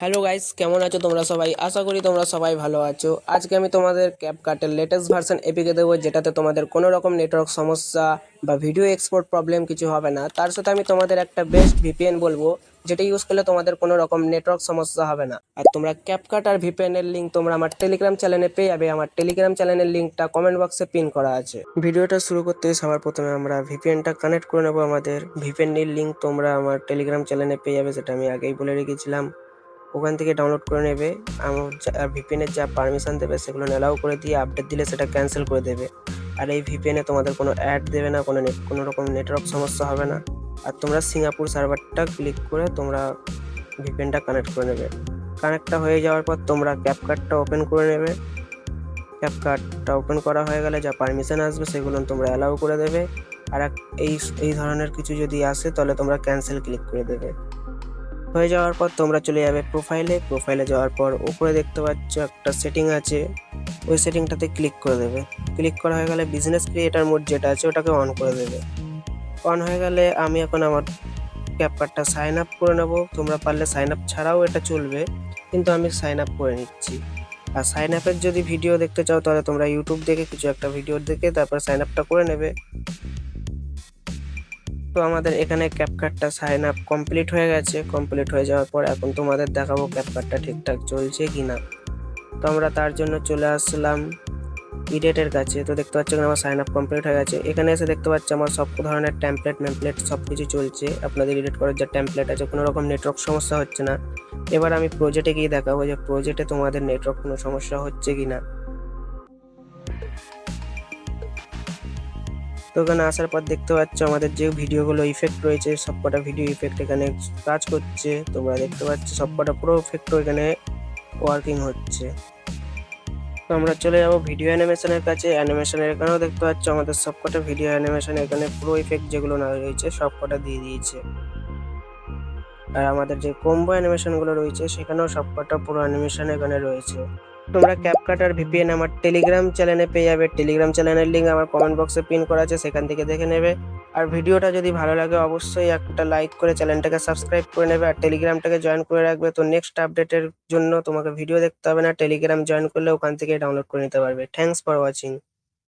Hello guys, কেমন আছো তোমরা সবাই? আশা করি তোমরা সবাই ভালো আছো। আজকে আমি তোমাদের ক্যাপকাটের লেটেস্ট ভার্সন এপিকে দেবো, যেটাতে তোমাদের কোনো রকম নেটওয়ার্ক সমস্যা বা ভিডিও এক্সপোর্ট প্রবলেম কিছু হবে না। তার সাথে আমি তোমাদের একটা বেস্ট ভিপিএন বলবো, যেটা ইউজ করলে তোমাদের কোনো রকম নেটওয়ার্ক সমস্যা হবে না। আর তোমরা ক্যাপকাট আর ভিপিএন এর লিঙ্ক তোমরা আমার টেলিগ্রাম চ্যানেলে পেয়ে যাবে। আমার টেলিগ্রাম চ্যানেলের লিঙ্কটা কমেন্ট বক্সে পিন করা আছে। ভিডিওটা শুরু করতে সবার প্রথমে আমরা ভিপিএনটা কানেক্ট করে নেবো। আমাদের ভিপিএন এর লিঙ্ক তোমরা আমার টেলিগ্রাম চ্যানেলে পেয়ে যাবে, সেটা আমি আগেই বলে রেখেছিলাম। ওখান থেকে ডাউনলোড করে নেবে। ভিপিএনের যা পারমিশন দেবে সেগুলো অ্যালাউ করে দিয়ে আপডেট দিলে সেটা ক্যান্সেল করে দেবে। আর এই ভিপিএনে তোমাদের কোনো অ্যাড দেবে না, কোনো রকম নেটওয়ার্ক সমস্যা হবে না। আর তোমরা সিঙ্গাপুর সার্ভারটা ক্লিক করে তোমরা ভিপিএনটা কানেক্ট করে নেবে। কানেক্টটা হয়ে যাওয়ার পর তোমরা ক্যাপকাটটা ওপেন করে নেবে। ক্যাপকাটটা ওপেন করা হয়ে গেলে যা পারমিশন আসবে সেগুলো তোমরা অ্যালাউ করে দেবে। আর এই ধরনের কিছু যদি আসে তাহলে তোমরা ক্যান্সেল ক্লিক করে দেবে। হয়ে যাওয়ার পর তোমরা চলে যাবে প্রোফাইলে যাওয়ার পর উপরে দেখতে পাচ্ছ একটা সেটিং আছে, ওই সেটিংটাতে ক্লিক করে দেবে। ক্লিক করা হয়ে গেলে বিজনেস ক্রিয়েটার মোড যেটা আছে ওটাকে অন করে দেবে। অন হয়ে গেলে আমি এখন আমার ক্যাপকাটটা সাইন আপ করে নেব। তোমরা পারলে সাইন আপ ছাড়াও এটা চলবে, কিন্তু আমি সাইন আপ করে নিচ্ছি। আর সাইন আপের যদি ভিডিও দেখতে চাও তাহলে তোমরা ইউটিউব দেখে কিছু একটা ভিডিও দেখে তারপর সাইন আপটা করে নেবে। তো আমাদের এখানে ক্যাপকাটটা সাইন আপ কমপ্লিট হয়ে গেছে। কমপ্লিট হয়ে যাওয়ার পর এখন তোমাদের দেখাবো ক্যাপকাটটা ঠিকঠাক চলছে কিনা। তো আমরা তার জন্য চলে আসলাম ইডেটের কাছে। তো দেখতে পাচ্ছ আমার সাইন আপ কমপ্লিট হয়ে গেছে। এখানে এসে দেখতে পাচ্ছ আমার সব ধরনের টেমপ্লেট সব কিছু চলছে। আপনাদের এডিট করার যে টেমপ্লেট আছে কোনো রকম নেটওয়ার্ক সমস্যা হচ্ছে না। এবার আমি প্রজেক্টে গিয়ে দেখাবো যে প্রজেক্টে তোমাদের নেটওয়ার্ক কোনো সমস্যা হচ্ছে কিনা। তো এখানে আসার পর দেখতে পাচ্ছ আমাদের যে ভিডিওগুলো ইফেক্ট রয়েছে সবকটা ভিডিও ইফেক্ট এখানে কাজ করছে। তোমরা দেখতে পাচ্ছ সবকটা পুরো ইফেক্ট এখানে ওয়ার্কিং হচ্ছে। তো আমরা চলে যাব ভিডিও অ্যানিমেশনের কাছে। অ্যানিমেশনের এখানেও দেখতে পাচ্ছ আমাদের সবকটা ভিডিও অ্যানিমেশন এখানে পুরো ইফেক্ট যেগুলো না রয়েছে সবকটা দিয়ে দিয়েছে। আর আমাদের যে কম্বো অ্যানিমেশনগুলো রয়েছে সেখানেও সবকটা পুরো অ্যানিমেশন এখানে রয়েছে। তোমরা ক্যাপকাট আর ভিপিএন আমার টেলিগ্রাম চ্যানেলে পেয়ে যাবে। টেলিগ্রাম চ্যানেলের লিঙ্ক আমার কমেন্ট বক্সে পিন করা আছে, সেখান থেকে দেখে নেবে। আর ভিডিওটা যদি ভালো লাগে অবশ্যই একটা লাইক করে চ্যানেলটাকে সাবস্ক্রাইব করে নেবে আর টেলিগ্রামটাকে জয়েন করে রাখবে। তো নেক্সট আপডেটের জন্য তোমাকে ভিডিও দেখতে হবে না, টেলিগ্রাম জয়েন করলে ওখান থেকে ডাউনলোড করে নিতে পারবে। Thanks for watching.